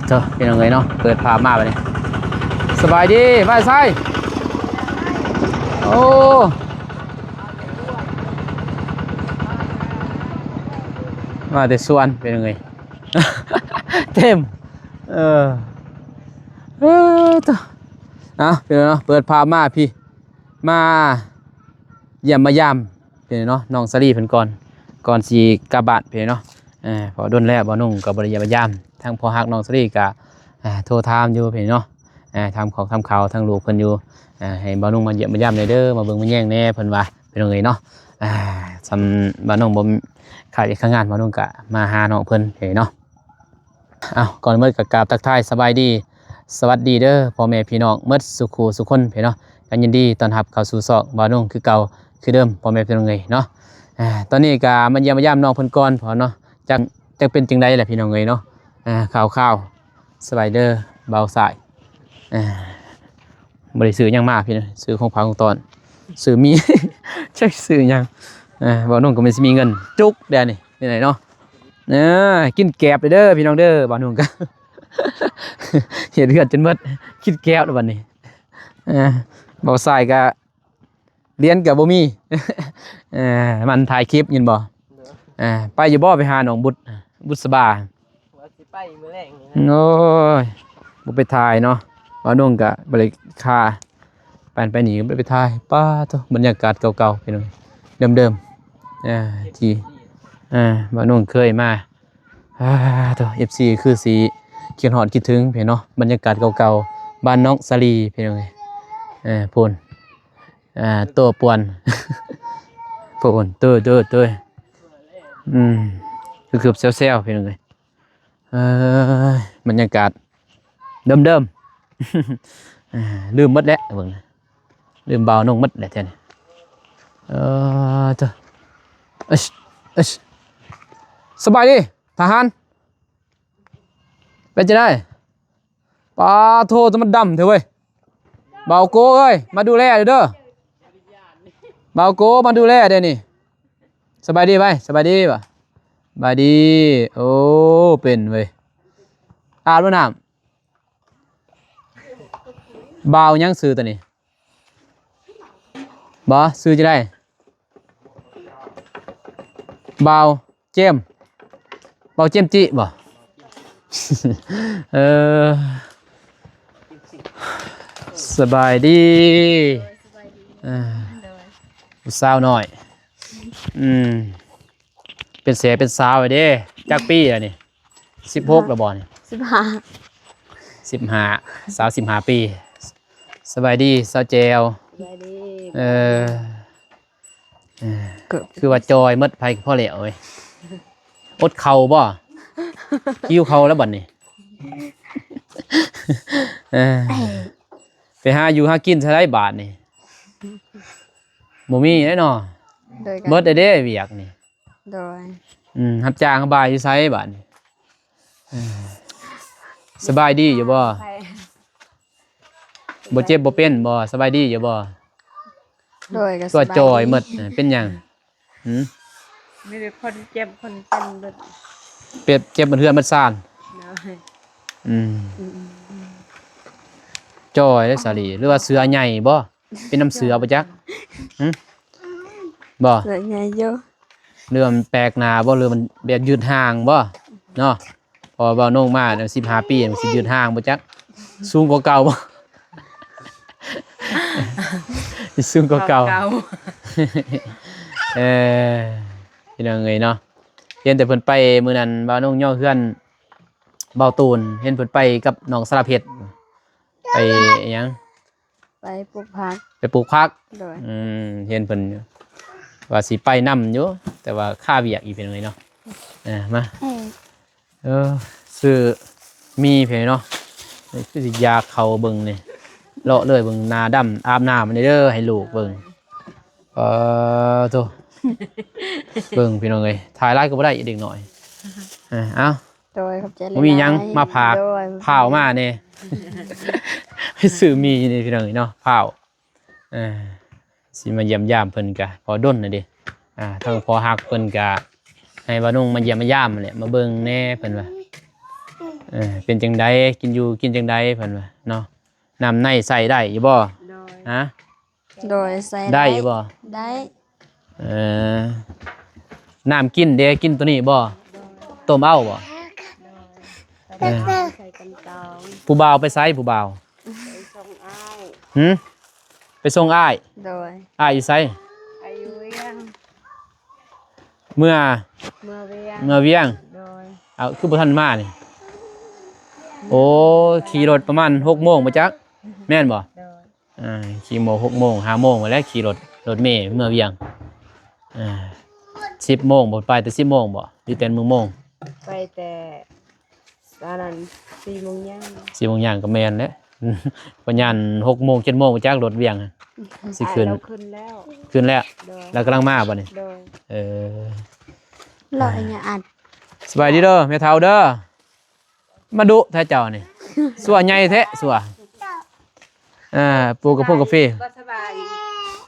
เถอะพี่น้องเอ้ยเนาะเปิดภาพมาไปเลยสบายดีไปไซโอ้มาแต่ส่วนเป็นยังไง เต็มเออต่อนะเป็นเนาะเปิดภาพมาพี่มาเยี่ยมมายามเป็นเนาะน้องสลีเพิ่นก่อนสิกลับบ้านเป็นเนาะพอดนแล้วบ่นุ่งก็บ่ได้เยี่ยมมายามทั้งพอฮักน้องสลีก็โทรถามอยู่เป็นเนาะทำของทำข่าวทั้งลูกเพิ่นอยู่ให้บ่นุ่งมาเยี่ยมมายามหน่อยเด้อมาเบิ่งมาแย่งแน่เพิ่นว่าเป็นจังไดเนาะสำบ่นุ่งบ่ขาดอีกงานบ่นุ่งก็มาหาน้องเพิ่นเห็นเนาะก่อนเมื่อกราบทักทายสบายดีสวัสดีเด้อพ่อแม่พี่น้องเมื่อสุขสุขคนเห็นเนาะกันยินดีต้อนรับเข้าสู่ซอกบ่นุ่งคือเก่าคือเดิมพ่อแม่พี่น้องเนาะตอนนี้ก็มาเยี่ยมมายามน้องเพิ่นก่อนพอเนาะจักเป็นจังได๋ล่ะพี่น้องเนาะข่าวสบายเด้อเบาสายบริสื่อยังมากพี่นะซื้อของพังของตอนซื้อมี ใช่ซื้อยังบ่าวนุ่งก็ไม่มีเงินจุกเดี๋ยวนี่ไหนเนาะกินแกบเด้อพี่น้องเด้อบ่าวนุ่งก็ เห็นเลือดจนหมดคิดแก้วแล้ววันนี้บ่าวสายก็เรียนกับบ่มี มันถ่ายคลิปยินบ่ไปอยู่บ่ไปหาหนองบุษบาไปมื้อแรกโอ้ยบ่ไปถ่ายเนาะบ่าวนุ่งก็บ่ได้ค่าไปหนีไปถ่ายป้าตัวบรรยากาศเก่าๆพี่น้องเดิมที่บ่าวนุ่งเคยมาตัว FC คือสีคิดฮอดคิดถึงพี่เนาะบรรยากาศเก่าๆบ้านน้องสาลีพี่น้องพูนตัวป่วน พูนตัวคือเซลพี่น้องบรรยากาศเดิมลืมหมดแล้วเบิ่งลืมบ่าวนุ่งหมดแล้วแท้นี่จ้ะสบายดีทหารเป็นจะได้ปลาโทจะมันดำเถอะเว้ยบ่าวโก้เอ้ยมาดูแลเด้อบ่าวโก้มาดูแลเด้นี่สบายดีไปสบายดีป่ะสบายดีโอ้เป็นเว้ยอาบน้ำบ่าวยังซื้อตัวนี้บ่ซื้อจะได้บ่าวเจมบ่าวเจมจิบ่ สบายดีสาวหน่อยเป็นเสียเป็นสาวไอ้เด้จักปีอะนี่16แล้วบ่นี่15สาว15ปีสบายดีสาวเจลคือว่าจอยมดไผพ่อเหลวเว้ยอดเข่าบ่คิ้วเข่าแล้วบัดนี้ไปหาอยู่หากินใช้ได้บาทนี่บ่มีแน่นอนเบิดได้เด้เวียกนี่โดยรับจ้างบายอยู่ไสบาทนี่สบายดีอยู่บ่บ่เจ็บบ่เป็นบ่สบายดีอยู่บ่โดยก็ตัวจอยหมดเป็นหยังไม่ได้คนเจ็บคนเป็นเบิดเจ็บมันเฮือนมันซ่านจอยได้สาลีหรือว่าเสือใหญ่บ่เป็นน้ำเสือบ่จักบ่เสือใหญ่เยอะเรือมันแปลกหน้าบ่เรือมันแบบยืดห่างบ่เนาะพอบ่าวโน่งมา15 ปีมันสิยืดห่างบ่จักสูงกว่าเก่าบ่สูงกว่าเก่าพี่น้องเอ้ยเนาะเห็นแต่เพิ่นไปมื้อนั้นบ่าวโน่งย่อเฮือนบ่าวตูนเห็นเพิ่นไปกับน้องสารเพชรไปหยังไปปลูกผักเห็นเพิ่นว่าสิไปนำอยู่แต่ว่าค่าเวียกอีกเป็นไงเนาะมาซื้อมีเพิ่นเนาะคือสิยาเข้าเบิ่งนี่เลาะเลยเบิ่งนาดำอาบน้ำมันเด้อให้ลูกเบิ่งโตเบิ่งพี่น้องเอ้ยถ่ายไลฟ์ก็บ่ได้อีกเด็กหน่อยเอ้าโดยครับเจริญมีหยังมาพากเผามาเนี่ยให้ซื้อมีนี่พี่น้องเนาะเผาสิมาเยี่ยมยามเพิ่นกะพอด้นน่ะดิทั้งพอฮักเพิ่นกะให้บ่นุ่งมาเยี่ยมมาย่ามแหละมาเบิ่งแน่เพิ่นว่า เป็นจังไดกินอยู่กินจังไดเพิ่นว่าเนาะน้ำในใส่ได้อยู่บ่ โดย ฮะ โดยใส่ ได้อยู่บ่ ได้ เออน้ำกินเด้กินตัวนี้บ่ต้มเอาบ่ ใส่ใส่กันตอง ผู้บ่าวไปไสผู้บ่าว ไปส่งอ้าย หึไปส่งอ้าย โดย อ้ายอยู่ไส อายุเวียง เมื่อ เมื่อเวียง เมื่อเวียง โดย เอาคือบ่ทันมานี่โอ้ขี่รถประมาณ 6 โมงบ่จักแม่นบ่ โดย ขี่โมง6 โมง5 โมงมาแล้วขี่รถเมล์เมื่อเวียง10 โมงบ่ไปแต่10 โมงบ่อยู่แต่มื้อโมง ไปแต่ตอนนั้น4 โมงย่าง 4 โมงย่างก็แม่นแหล้ว ปัญญาณ6 โมง7 โมงบ่จักรถเวียงอะสิขึ้น เราขึ้นแล้ว ขึ้นแล้ว โดย แล้วกำลังมาบ่นี่ โดย เออ รอเนี่ยอัด สบายดีเด้อแม่เฒ่าเด้อมาดุแท้เจ้านี่ สัวใหญ่แท้สัวปลูกกับพวกกาแฟ ก็สบาย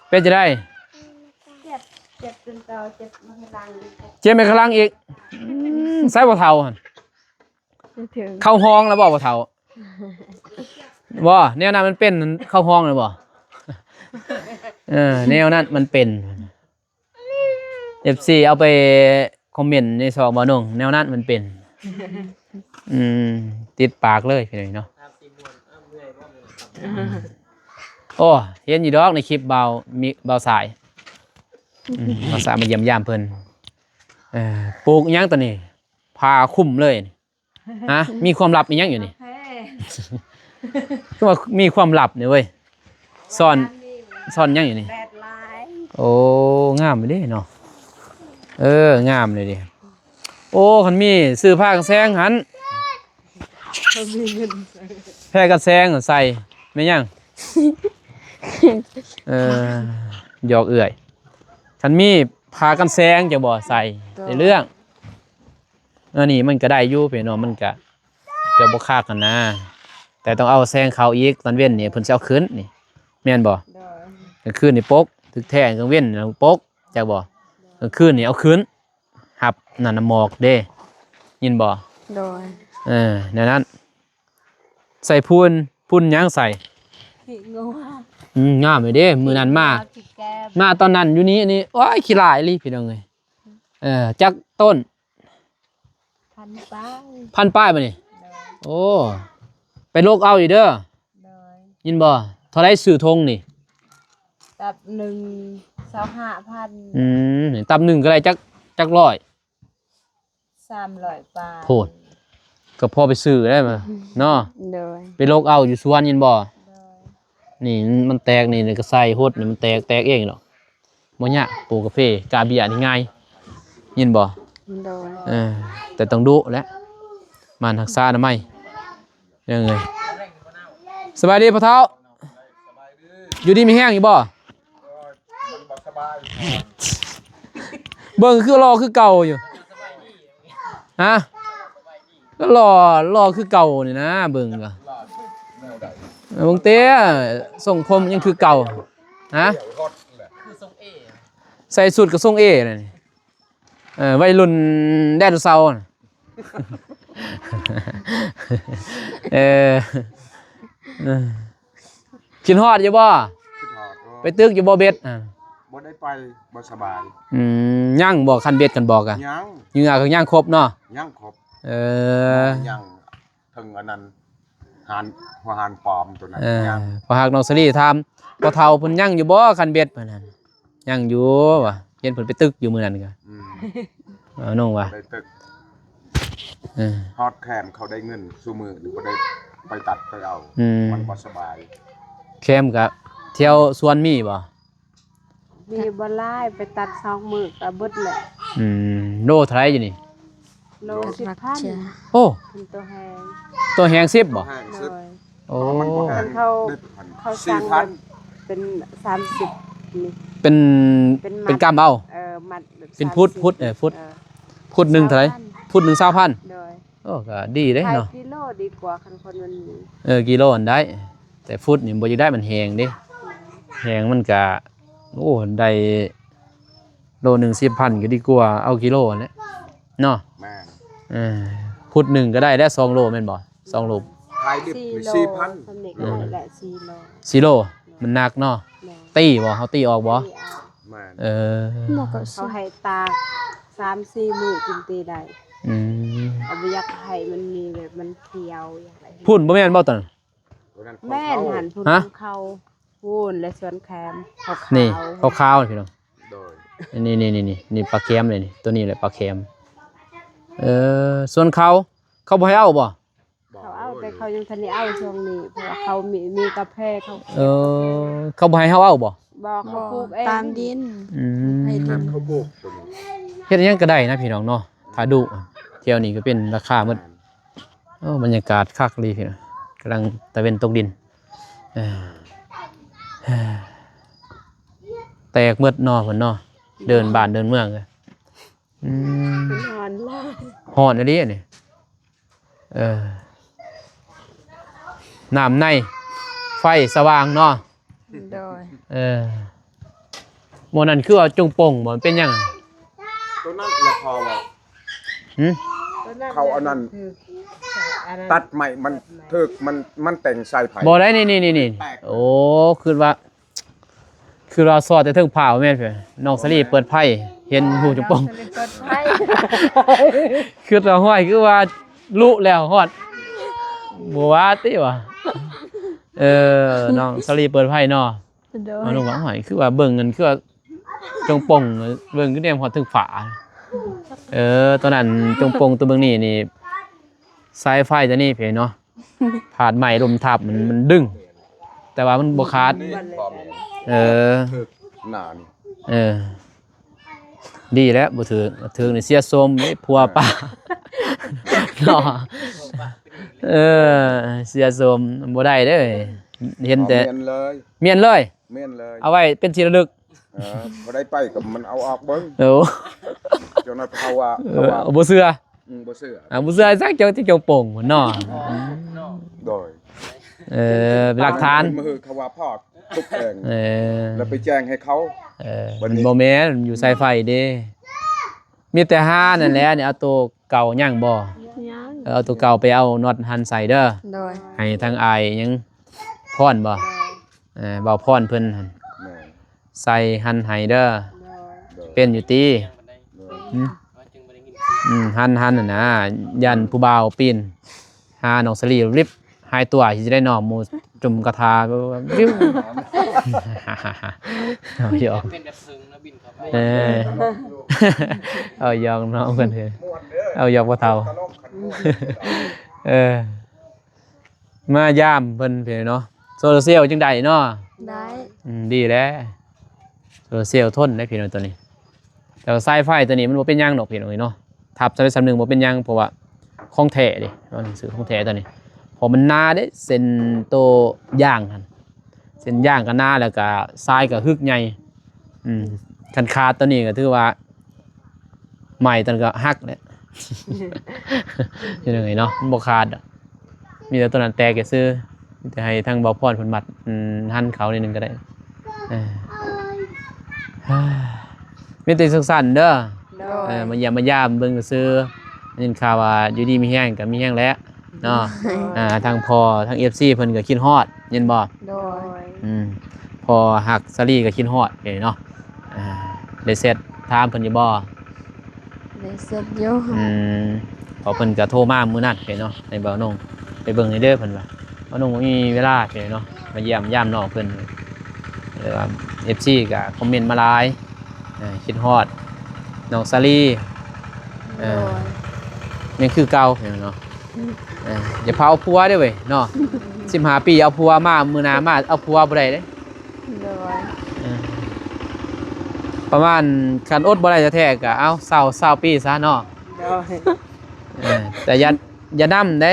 เป็นจะได้ เจ็บจนเตาเจ็บมาหลัง เจ็บไปข้างหล่างอีกใส่บ่เฒ่าหั่น ถึง เข้าห้องแล้วบ่เฒ่าบ่แนวนั้นมันเป็นเข้าห้องแล้วบ่แนวนั้นมันเป็น FC เอาไปคอมเมนต์ในซองบ่นงแนวนั้นมันเป็น ติดปากเลยพี่น้อยเนาะโอ้เห็นอยู่ดอกในคลิปเบาสายเบาสายมาเยี่ยมยามเพิ่นปลูกอิหยังตัวนี้พาคุ้มเลยนี่ฮะมีความลับอีหยังอยู่นี่ เฮ้ คือว่ามีความลับนี่เว้ยซ่อนอิหยังอยู่นี่ แดดลาย โอ้งามเด้เนาะงามเลยดิโอ้คันมีซื้อผ้ากันแซงหัน เขามีเงิน แพร่กันแซงใส่ไม่ยังหยอกเอื่อยคันมีผ้ากันแซงจะบ่ใส่ในเรื่องนี่มันก็ได้อยู่เพียงเนาะมันก็บ่คากันนะแต่ต้องเอาแซงเขาอีกตอนเว้นนี่เพิ่นสิเอาขึ้นนี่แม่นบ่ โดย กลางคืนนี่ปกถึกแท้กลางเว้นนี่ปกจักบ่กลางคืนนี่เอาขึ้นหับนั่นน่ะหมอกเด้ยินบ่ โดย ในนั้นใส่พูนหยังใส่ ขี้งัว งามเลยเด้มื้อนั้นมา ขี้แก้ม มาตอนนั้นอยู่นี่นี่โอ้ยขี้หลายเลยพี่น้องเอ้ยจักต้น พันป้าย พันป้ายบ่นี่ โดย โอ้ไปโลกเอาอยู่เด้อ โดย ยินบ่เท่าไรซื้อธงนี่ ตับ1,25,000 นี่ตับหนึ่งก็ได้จักร้อย 300 บาท โพด ก็พอไปซื้อได้มาเนาะ โดย ไปโลกเอาอยู่สวนยินบ่ โดย นี่มันแตกนี่ก็ใส่ฮดนี่มันแตกเองดอกบ่ยากปลูกกาแฟกาเบียนี่ง่ายยินบ่ โดย แต่ต้องดุและมันรักษาอนามัยยังไงสบายดีพ่อเฒ่าอยู่ดีมีแห้งอยู่บ่เบิ่งคือรอคือเก่าอยู่ฮะก็รอคือเก่านี่นะเบิ่งก็เบิ่งเต้ส่งผมยังคือเก่าฮะใส่สุดกับทรงเอน่ะนี่วัยรุ่นแดนเสาร์น่ะ กินฮอดอยู่บ่ คิดหอด ไปตึกอยู่บ่เบ็ดบ่ได้ไปบ่สบาย ย่างบ่คันเบ็ดกันบอกอ่ะ ยัง อยู่อ่ะก็ย่างครบเนาะ ยังครบ ยังถึงอันนั้นหัวหานปลอมตัวนั้นยัง พอหากน้องสลีถามบ่เฒ่าเพิ่นย่างอยู่บ่คันเบ็ดเพิ่นนั่นย่างอยู่ว่ะเห็นเพิ่นไปตึกอยู่มื้อนั้นก็ อืม น้องว่ะ ได้ตึก เออ ฮอดแขนเขาได้เงินซุมือหรือบ่ได้ไปตัดไปเอา มันบ่สบาย แคมก็เที่ยวสวนมีบ่ มีบ่หลายไปตัด2มื้อก็เบิดแหละ โลเท่าไหร่อยู่นี่ โล รักเชื่อ 10,000 โอ้ เป็นตัวแฮง ตัวแหง10บ่ ห้าง โด ซึบ ย โอ้ มันบ่แพง เขา ได้ เขาสั่ง 4,000 เป็น30นี่ เป็น เป็นมัด เป็นกำเอา มัดแบบ เป็นพุทธ 30 พุทธพุทธหนึ่งเท่าไหร่พุทธหนึ่ง20,000 โดย โอ้ก็ดีเด้ ขาย เนาะ กิโลดีกว่าคันคนมันมี กิโลอันได้ แต่ฟุตนี่บ่อยู่ได้มันแหงเด้แหงมันก็โอ้ได้โลหนึ่ง10,000ก็ดีกว่าเอากิโลนั่นแหละเนาะ แม่น เออ พุดหนึ่งก็ได้แล้ว2 โลแม่นบ่2 โล ขายดิบ 4 โล 4,000 สำเร็จแล้วแหละ4 โล 4 โลมันหนักเนาะ แม่ ตีบ่เฮาตีออกบ่ ที่เอา แม่น เออ หมอก็ เขาให้ตาก3-4 มื้อจึงตีได้ อืม เอาบ่อยากให้มันมีแบบมันเขียวอย่างไร พุ่นบ่แม่นบ่ตอนนั้น ตัวนั้น แม่นหันพุ่น ฮะ เขาพูนและสวนแคมขาวๆ นี่ขาวๆนี่พี่น้อง โดย นี่ปลาเค็มเลยนี่ตัวนี้แหละปลาเค็มส่วนเขาบ่ให้เอาบ่ เขาเอาแต่เขายังทันได้เอาช่วงนี้เพราะว่าเขามีกาแฟเขา เขาบ่ให้เฮาเอาบ่ บอกเขาปลูกเอง ตามดิน อืม ให้ดิ นั่น น เขาปลูกตัวนี้ เฮ็ดอิหยังก็ได้นะพี่น้องเนาะถ้าดุเที่ยวนี้ก็เป็นราคาหมดบรรยากาศคักดีพี่น้องกำลังตะเวนตกดินเอ่อแตกหมดเนาะเพิ่นเนาะเดินบ้านเดินเมืองเลยอืม นอนล่า ฮ้อนอันนี้นี่น้ำในไฟสว่างเนาะ โดย หมอนั่นคือว่าจงโป่งบ่มันเป็นหยัง ตัวนั้นแหละพอว่า หึ เขาเอานั่น ตัดใหม่มันถึกมันแต่งใส่ไผ่ บ่ได้นี่โอ้คือเราสอดแต่เทิงผ้าแม่นเพิ่นน้องสลีเปิดไพ่เห็นหูจงโป่ง เปิดไฟ คือเราห้อยคือว่าลุแล้วฮอดบ่ว่าติวะน้องสลีเปิดไพ่เนาะ โดย เอาลงว่าห้อยคือว่าเบิ่งเงินคือว่าจงโป่งเบิ่งคือแนมฮอดถึงฝาตอนนั้นจงโป่งตัวเบิ่งนี่สายไฟตัวนี้เพิ่นเนาะผาดใหม่ลมทับมันดึง แต่ว่ามันบ่ขาด นี่พอแม่น ถึกหนานี่ ดีแล้วบ่ถือนี่เสียสมนี่ผัวป้าเนาะเสียสมบ่ได้เด้อเห็นแต่ เมียนเลย เมียนเลย เมียนเลย เอาไว้เป็นที่ระลึก พอได้ไปกับมันเอาออกเบิ้ง โอ้ เจ้านั้นเขาว่า บ่เชื่อ บ่เชื่อ บ่เชื่อซักเจ้าที่เจ้าโป่งพุ่นเนาะ โดย เป็นหลักฐาน มือเขาว่าพอดทุกแอง เออ แล้วไปแจ้งให้เขา มันบ่แม่นอยู่สายไฟเด้มีแต่ห้านั่นแหละเนี่ยเอาตัวเก่าย่างบ่ ยัง เอาตัวเก่าไปเอาน็อตหันใส่เด้อ โดย ให้ทางอายยังพรบ่เบาพรเพิ่นหั่น แม่ ใส่หันให้เด้อ โดย เป็นอยู่ติ โดย หันน่ะนะยันผู้บ่าวปีนหาน้องสลีริบหายตัวสิได้น้องหมู่จุ่มกระทาวิวเอาหยอก เป็นแบบพึงแล้วบินเข้าไป เอาหยอกน้องเพิ่นเถอะ ม่วนเด้อ เอาหยอกบ่เฒ่า ตลกขันม่วน มายามเพิ่นเพิ่นเนาะโซลาร์เซลล์จังไดเนาะ ได้ ดีแล้วโซลาร์เซลล์ทนได้พี่น้องตัวนี้ แต่ว่าสายไฟตัวนี้มันบ่เป็นหยังดอกพี่น้องเนาะทับสำนึงบ่เป็นหยังเพราะว่าของแท้ดิมันซื้อของแท้ตัวนี้พอมันหนาเด้เส้นโตย่างหั่นเส้นย่างก็หนาแล้วก็ทรายก็ฮึกใหญ่คันขาดตัวนี้ก็ถือว่าใหม่ตัวนั้นก็หักแหละ อยู่ยังไงเนาะมันบ่ขาดดอกมีแต่ตัวนั้นแตกก็ซื้อมีแต่ให้ทางเบาพรเพิ่นมัดหั่นเขานิดนึงก็ได้มีแต่สุขสันต์เด้อ โดย มาเยี่ยมมายามเบิ่งซื้อยินข่าวว่าอยู่ดีมีแห้งก็มีแห้งแล้วเนาะทางพ่อทาง FC เพิ่นก็คิดฮอดยินบ่ โด โด ย ย พอหักซารีก็คิดฮอดเนาะได้เสร็จถามเพิ่นอยู่บ่ ได้เสร็จอยู่ พอเพิ่นก็โทรมามื้อนั้นเนาะให้เบาน้องไปเบิ่งให้เด้อเพิ่นว่าเบาน้องบ่มีเวลาเนาะมาเยี่ยมยามน้องเพิ่นเลยว่า FC ก็คอมเมนต์มาหลายคิดฮอดน้องซารี โดย ยังคือเก่าเนาะอย่าพาเอาผัวเด้อเว้ยเนาะ15 ปีเอาผัวมามื้อหน้ามาเอาผัวบ่ได้เด้ โดย ประมาณคันอดบ่ได้แท้ๆก็เอา20ปีซะเนาะ โดย แต่อย่านำเด้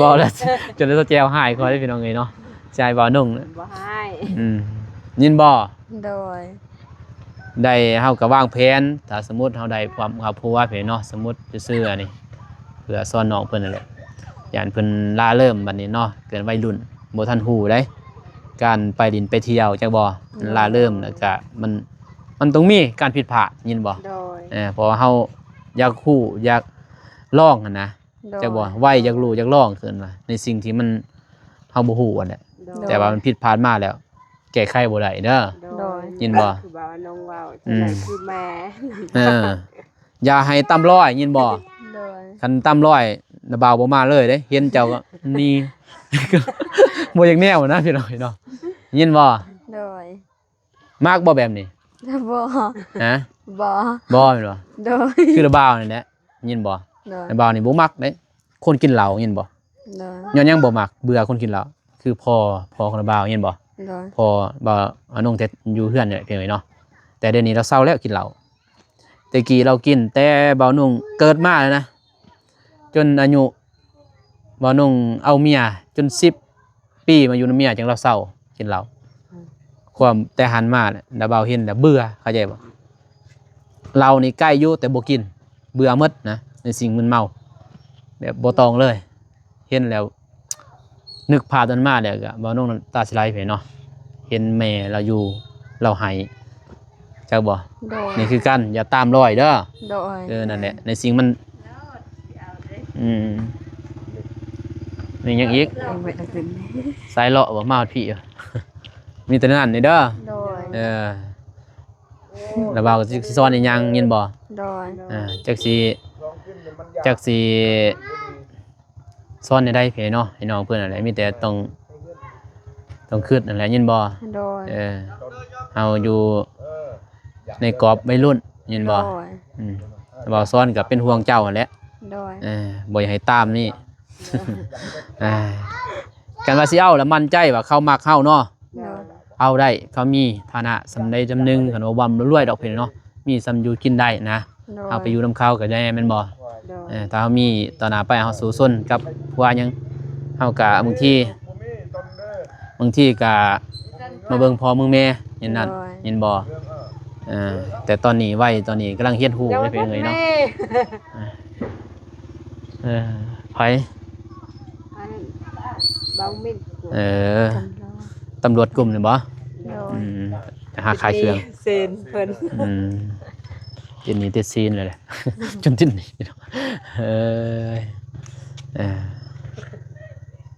บอกแล้วจนได้ตัวแจวหายคอยได้พี่น้องเอ้ยเนาะใจบ่นุ่ง บ่ให้ ยินบ่ โดย ได้เฮาก็วางแผนถ้าสมมุติเฮาได้ความครอบครัวเพิ่นเนาะสมมุติซื่อๆอันนี้เพื่อสอนน้องเพิ่นนั่นแหละย่านเพิ่นลาเริ่มบัดนี้เนาะเกินวัยรุ่นบ่ทันฮู้ได้การไปดินไปเที่ยวจักบ่ลาเริ่มแล้วก็มันต้องมีการผิดพลาดยินบ่ โดย เพราะว่าเฮาอยากฮู้อยาก ลองหั่นนะ โดย จักบ่ไว้อยากรู้อยากลองขึ้นว่าในสิ่งที่มันเฮาบ่ฮู้อันแหละ โดย แต่ว่ามันผิดพลาดมาแล้ว แก้ไขบ่ได้เด้อ โดย ยินบ่ คือบ่าวน้องว่าวจังไดคือแม่ เอออย่าให้ตำร้อยยินบ่ โดย คันตำร้อยน่ะบ่าวบ่มาเลยเด้เห็นเจ้าก็นี่ บ่อยากแนวนะพี่น้องเนาะยินบ่ โดย มากบ่แบบนี้ บ่ ฮะ บ่ บ่แม่นบ่ โดย คือระบ่าวนี่แหละยินบ่ โดย ระบ่าวนี่บ่มักเด้คนกินเหล้ายินบ่ โดย ย้อนหยังบ่มักเบื่อคนกินเหล้าคือพ่อของระบ่าวยินบ่ โดย พอบ่อานงแต่อยู่เฮือนเนี่ยเพียงเลยเนาะแต่เดี๋ยวนี้เราเศร้าแล้วกินเหล้าแต่กี้เรากินแต่บ่าวนงเกิดมาแล้วนะจนอายุบ่าวนงเอาเมียจน10 ปีมาอยู่นำเมียจังเราเศร้ากินเหล้าความแต่หันมาเนี่ยดาบ่าวเห็นแล้วเบื่อเข้าใจบ่เรานี่ใกล้อยู่แต่บ่กินเบื่อหมดนะในสิ่งมึนเมาแบบบ่ตองเลย เห็นแล้ว นึกภาพตอนมาแล้วก็บ่าวนงน้ำตาสิไหลไปเนาะเห็นแม่เราอยู่เราให้จักบ่ โดย นี่คือกันอย่าตามรอยเด้อ โดย นั่นแหละในสิ่งมันนี่ยังอีก เอาไว้ตะขึ้น สายเลาะบ่มาฮอดพี่ มีแต่นั้นนี่เด้อ โดย แล้วบ่าวก็สิสอนอีหยังยินบ่ โดย จักสิสอนได้เพิ่นเนาะให้น้องเพิ่นนั่นแหละมีแต่ต้องคิดนั่นแหละยินบ่ โดย เอาอยู่ในกรอบวัยรุ่นยินบ่ โดย บ่าวซ้อนก็เป็นห่วงเจ้าหั่นแหละ โดย บ่อยากให้ตามนี่ กันว่าสิเอาแล้วมั่นใจว่าเขามักเฮาเนาะ โดย เอาได้เขามีฐานะสำใดจำหนึงคันว่าบ่ำรวยดอกเพิ่นเนาะมีสำอยู่กินได้นะ โดย เอาไปอยู่นํเขาก็ได้แม่นบ่ โดย ถ้าเฮามีต่อหน้าไปเฮาสู้ซนกับผัวหยังเฮาก็บางทีก็มาเบิ่งพ่อมึงแม่เห็นนั่นเห็นบ่แต่ตอนนี้วัยตอนนี้กำลังเฮียนฮู้ได้เพิ่นเอ้ยเนาะไผ อันเบามิด ตำรวจกลุ่มนี่บ่ โดย หาขายเครื่อง เซนเพิ่น จนนี้ติดซีนเลยแหละ จนติดนี่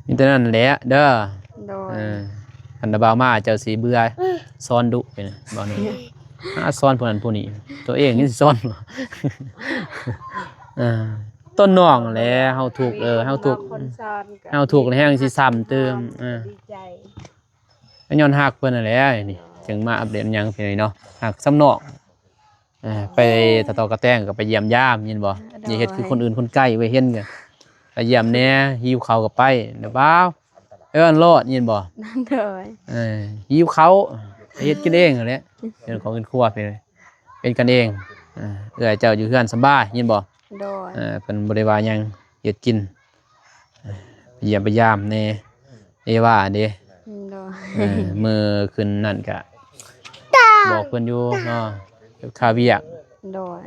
มีแต่นั้นแหละเด้อ โดย คันดาบาวมาเจ้าสีเบื่อซ้อนดุไปนะบ่นี่ซ้อนผู้นั้นผู้นี้ตัวเองนี่สิซ้อนบ่ ต้นน้องแหละเฮาถูกเฮาถูก คนซ้อนก็ เฮาถูกแล้วแฮงสิซ้ำเติมดีใจ ย้อนฮักเพิ่นนั่นแหละนี่จึงมาอัปเดตหยังเพิ่นนี่เนาะฮักซ้ำนอกไปตะตอกกระแตงก็ไปเยี่ยมยามยินบ่อย่าเฮ็ดคือคนอื่นคนใกล้ไว้เห็นกันไปเยี่ยมแหน่หิวข้าวก็ไปเด้อบ่าวเอิ้นโลดยินบ่ โดย หิวข้าวไปเฮ็ดกินเองนั่นแหละเป็นของอื่นครัวไปเลยเป็นกันเองเอื้อเจ้าอยู่เฮือนสำบายยินบ่ โดย เพิ่นบ่ได้ว่าหยังเฮ็ดกินไปเยี่ยมไปยามแหน่เอว่าเด้ โดย มื้อขึ้นนั่นก็บอกเพิ่นอยู่เนาะค่าเวียก โดย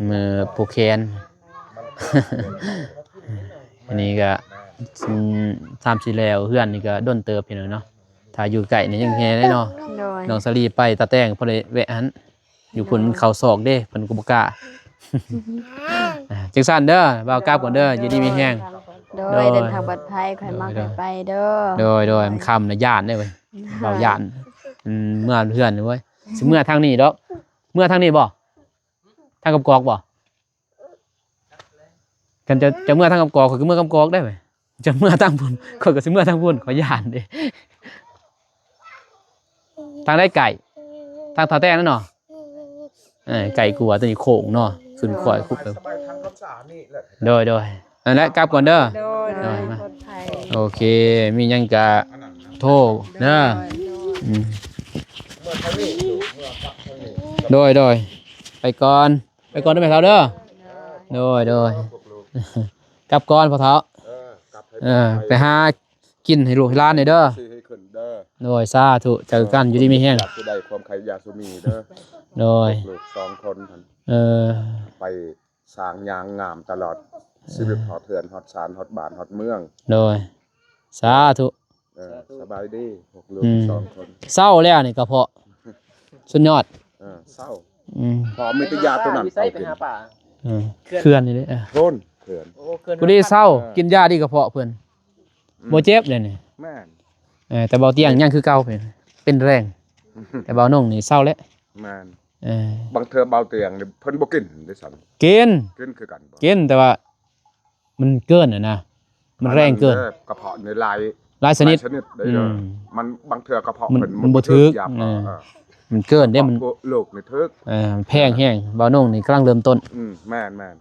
มือผูกแขน อันนี้ก็3-4แล้วเฮือนนี่ก็ด้นเติบพี่น้องเนาะถ้าอยู่ไกลนี่ยังแฮได้เนาะ โดย น้องสลีไปตาแต้งพอได้แวะหันอยู่เพิ่นมันเข้าซอกเด้เพิ่นก็บ่กล้า จังซั่นเด้อบ่าวกลับก่อนเด้ออยู่ดีมีแฮง โดยเดินทางปลอดภัยใครมาใครไปเด้อ โดยมันค่ำน่ะย่านเด้เว้ยบ่าวย่านเมื่อเพื่อนเว้ยสิเมื่อทางนี้ดอกเมื่อทางนี้บ่ทางกับกอกบ่ กันจะเมื่อทางกำกอกก็เมื่อกำกอกได้ไหมจะเมื่อทางพุ่นคนก็สิเมื่อทางพุ่นขอย่านดิทางได้ไก่ทางทาแต้นั่นเนาะไก่กลัวตัวนี้โค้งเนาะขึ้นข่อยคุบเลยโดยนั่นแหละกลับก่อนเด้อ โดย โดย คนไทย โอเคมีหยังจะโทรเด้อโดยไปก่อนได้ไหมเท้าเด้อโดยกลับก่อนพ่อเท้าไปหากินให้ลูกให้หลานหน่อยเด้อ ซื้อให้ขึ้นเด้อ โดยสาธุเจอกันอยู่ดีมีแห้ง อยากสิได้ความใครอยากสิมีเด้อ โดย ลูก2คนหั่น อ ไปสร้างยางงามตลอดชีวิตฮอดเถื่อนฮอดศาลฮอดบ้านฮอดเมือง โดยสาธุ สบายดีลูก2คน เศร้าแล้วนี่ก็เพาะสุดยอด เศร้า อืม พอมีแตยาตัวนั้น ใส่ไปหาป่า เคลื่อนนี่เด้อ โคน เกิน ผู้ดีเศร้ากินยาดีกระเพาะเพิ่นบ่เจ็บเลยนี่ แม่น แต่เบาเตียงยังคือเก่าเป็นแรง แต่เบานุ่งนี่เศร้าแล้ว แม่น เออบ างเทื่อเบาเตียงนี่เพิ่นบ่กินด้วยซ้ำ กิน กินคือกันบ่ กินแต่ว่ามันเกินนะมันแรงเกิน กระเพาะในลาย หลายชนิด ได้เด้อมันบางเทื่อกระเพาะ มันบ่ถึก ยา มันเกินเด้มัน โรคนี่ถึก มันแพงแห้งเบานุ่งนี่กำลังเริ่มต้น แม่น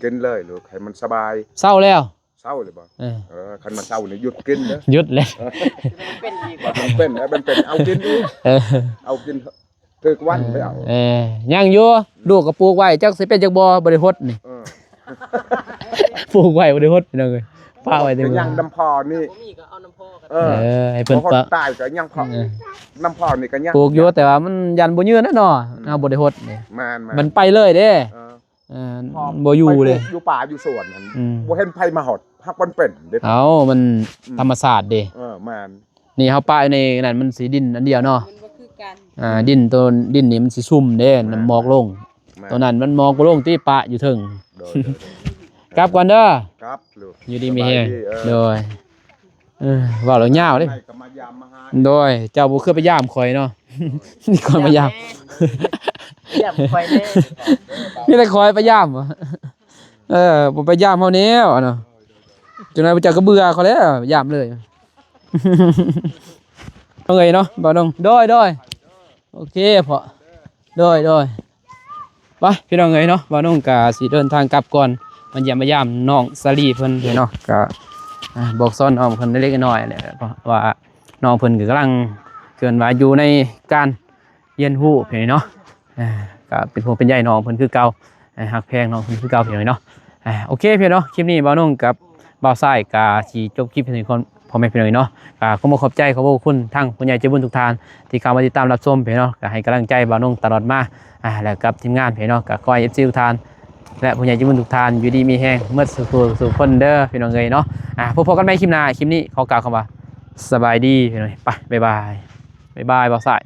กินเลยลูกให้มันสบาย เศร้าแล้ว เศร้าเลยบ่คันมันเศร้านี่หยุดกินเด้อ หยุดเลย มันเป็นนะมันเป็นเอากินดิเอากินถึกวันไปเอา ยังอยู่ลูกก็ปลูกไว้จักสิเป็นจักบ่บ่ได้ฮดนี่ปลูกไว้บ่ได้ฮดพี่น้องเอ้ยฝากไว้เด้อ ยังน้ำพอนี่ให้เพิ่น พอ ปะ ตายก็ยังพอน้ำพอนี่ก็ยัง ปลูกอยู่แต่ว่ามันยันบ่ยืนแน่นอนเอาบ่ได้ฮดนี่ แม่น มันไปเลยเด้บ่อยู่เลย อยู่ป่าอยู่สวนนั่นบ่เห็นไผมาหดฮักมันเป็นเด้ เอามันธรรมศาสตร์เด้ แม่น นี่เฮาป้ายในนั่นมันสีดินอันเดียวเนาะ มันบ่คือกัน ดินตัวดินนี่มันสิซุ่มเด้น้ำหมอกลงตัวนั้นมันหมอกบ่ลงที่ปะอยู่เทิงกลับก่อนเด้อ ครับลูก อยู่ดีมีแฮงโดยเว้าแล้วยาวเด้ ก็มายามมาหา โดยเจ้าบ่เคยไปยามข่อยเนาะ นี่ข่อยมายาม อย่าไปเด้ นี่แต่ข่อยไปยามบ่บ่ไปยามเฮาแนวเนาะจังได๋เจ้าก็เบื่อเขาแล้วยามเลยเอาไงเนาะบ่น้องโดยโอเคพอโดยไปพี่น้องเอ้ยเนาะบ่น้องก็สิเดินทางกลับก่อนมันเยี่ยมมายามน้องสลีเพิ่นเนาะก็บอกสอนน้องเพิ่นเล็กๆน้อยๆแหละเพราะว่าน้องเพิ่นก็กำลังเกินว่าอยู่ในการเรียนรู้เพิ่นเนาะก็เป็นห่วงเป็นใยน้องเพิ่นคือเก่าฮักแพงน้องเพิ่นคือเก่าเพิ่นเนาะโอเคพี่เนาะคลิปนี้บ่น้องกับบ่าวซ้ายก็สิจบคลิปเพียงเท่านี้ก่อนพ่อแม่พี่น้องเนาะก็ขอบใจขอบคุณทั้งผู้ใหญ่ใจบุญทุกท่านที่เข้ามาติดตามรับชมพี่เนาะก็ให้กำลังใจบ่าวน้องตลอดมาแล้วกับทีมงานพี่เนาะก็ขอให้ FC ทุกท่านและผู้ใหญ่ใจบุญทุกท่านอยู่ดีมีแฮงเมื่อสู่คนเด้อพี่น้องเอ้ยเนาะพบกันใหม่คลิปหน้าคลิปนี้ขอกล่าวคำว่าสบายดีพี่น้องไปบ๊ายบายบ่าวซ้าย